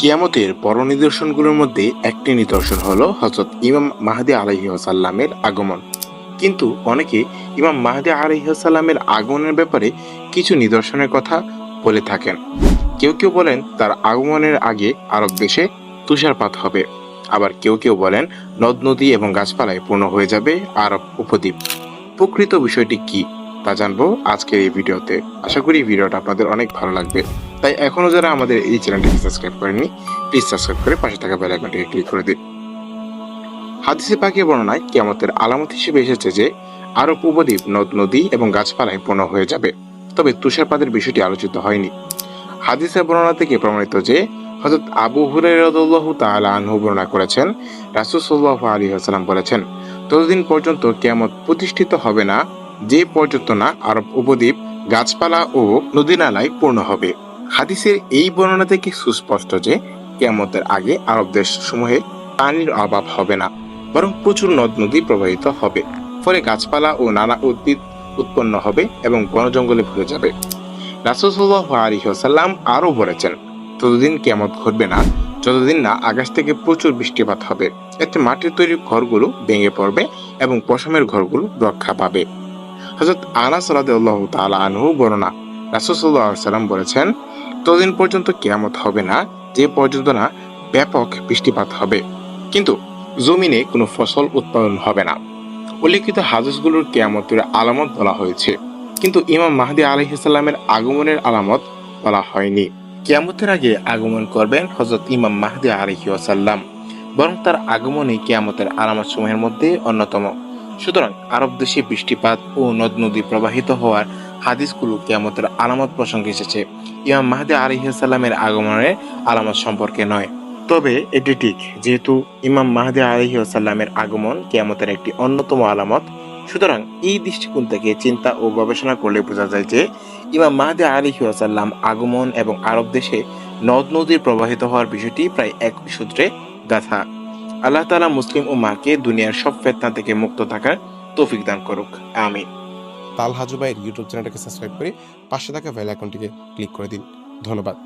কিয়ামতের বড় নিদর্শনগুলোর মধ্যে একটি নিদর্শন হলো হযরত ইমাম মাহদী আলাইহিস সালামের আগমন। কিন্তু অনেকে ইমাম মাহদী আলাইহিস সালামের আগমনের ব্যাপারে কিছু নিদর্শনের কথা বলে থাকেন। কেউ কেউ বলেন তার আগমনের আগে আরব দেশে তুষারপাত হবে। আবার কেউ কেউ বলেন নদ নদী এবং গাছপালায় পূর্ণ হয়ে যাবে আরব উপদ্বীপ। প্রকৃত বিষয়টি কি তা জানবো আজকের এই ভিডিওতে। আশা করি ভিডিওটা আপনাদের অনেক ভালো লাগবে। তাই এখনো যারা আমাদের এই চ্যানেলটিকে সাবস্ক্রাইব করেননি, প্লিজ সাবস্ক্রাইব করে পাশে থাকা বেল আইকনটিকে ক্লিক করে দিন। হাদিসে পাকের বর্ণনায় কিয়ামতের আলামত হিসেবে এসেছে যে আরব উপদ্বীপ নদ নদী এবং গাছপালায় পূর্ণ হয়ে যাবে। তবে তুষারপাতের বিষয়টি আলোচিত হয়নি। হাদিসের বর্ণনা থেকে প্রমাণিত যে হযরত আবু হুরায়রা রাদিয়াল্লাহু তাআলা আনহু বর্ণনা করেছেন, রাসূল সাল্লাল্লাহু আলাইহি ওয়াসাল্লাম বলেছেন, ততদিন পর্যন্ত কিয়ামত প্রতিষ্ঠিত হবে না যে পর্যন্ত না আরব উপদ্বীপ গাছপালা ও নদী নালায় পূর্ণ হবে। হাদিসের এই বর্ণনা থেকে সুস্পষ্ট যে কিয়ামতের আগে আরব দেশসমূহে পানির অভাব হবে না, বরং প্রচুর নদ নদী প্রবাহিত হবে। ফলে গাছপালা ও নানা উদ্ভিদ উৎপন্ন হবে এবং বন জঙ্গলে ভরে যাবে। রাসূল সাল্লাল্লাহু আলাইহি ওয়াসাল্লাম আরও বলেছেন, ততদিন কিয়ামত ঘটবে না যতদিন না আকাশ থেকে প্রচুর বৃষ্টিপাত হবে। এতে মাটির তৈরি ঘরগুলো ভেঙে পড়বে এবং পশমের ঘরগুলো রক্ষা পাবে। হযরত আনাস রাদিয়াল্লাহু তাআলা আনহু বর্ণনা, রাসূল সাল্লাল্লাহু আলাইহি ওয়াসাল্লাম বলেছেন, ততদিন পর্যন্ত কিয়ামত হবে না যে পর্যন্ত না ব্যাপক বৃষ্টিপাত হবে, কিন্তু জমিনে কোনো ফসল উৎপাদন হবে না। উল্লেখিত হাদিসগুলোর কিয়ামতের আলামত বলা হয়েছে, কিন্তু ইমাম মাহদী আলাইহিস সালামের আগমনের আলামত বলা হয়নি। কিয়ামতের আগে আগমন করবেন হযরত ইমাম মাহদী আলাইহিস সালাম, বরং তার আগমনই কিয়ামতের আলামত সমূহের মধ্যে অন্যতম। সুতরাং আরব দেশে বৃষ্টিপাত ও নদ নদী প্রবাহিত হওয়ার হাদিসগুলো কিয়ামতের আলামত প্রসঙ্গে এসেছে, ইমাম মাহদী আলাইহিস সালামের আগমনের আলামত সম্পর্কে নয়। তবে এটি ঠিক, যেহেতু ইমাম মাহদী আলাইহিস সালামের আগমন কিয়ামতের একটি অন্যতম আলামত, সুতরাং এই দৃষ্টিকোণ থেকে চিন্তা ও গবেষণা করলে বোঝা যায় যে ইমাম মাহদী আলাইহিস সালাম আগমন এবং আরব দেশে নদ নদীর প্রবাহিত হওয়ার বিষয়টি প্রায় একই সূত্রে গাঁথা। আল্লাহ তাআলা মুসলিম উম্মাহকে দুনিয়ার সব ফিতনা থেকে মুক্ত থাকার তৌফিক দান করুক, আমিন। তালহা জুবাইর ইউটিউব চ্যানেলটাকে সাবস্ক্রাইব করে পাশে থাকা বেল আইকনটিকে ক্লিক করে দিন। ধন্যবাদ।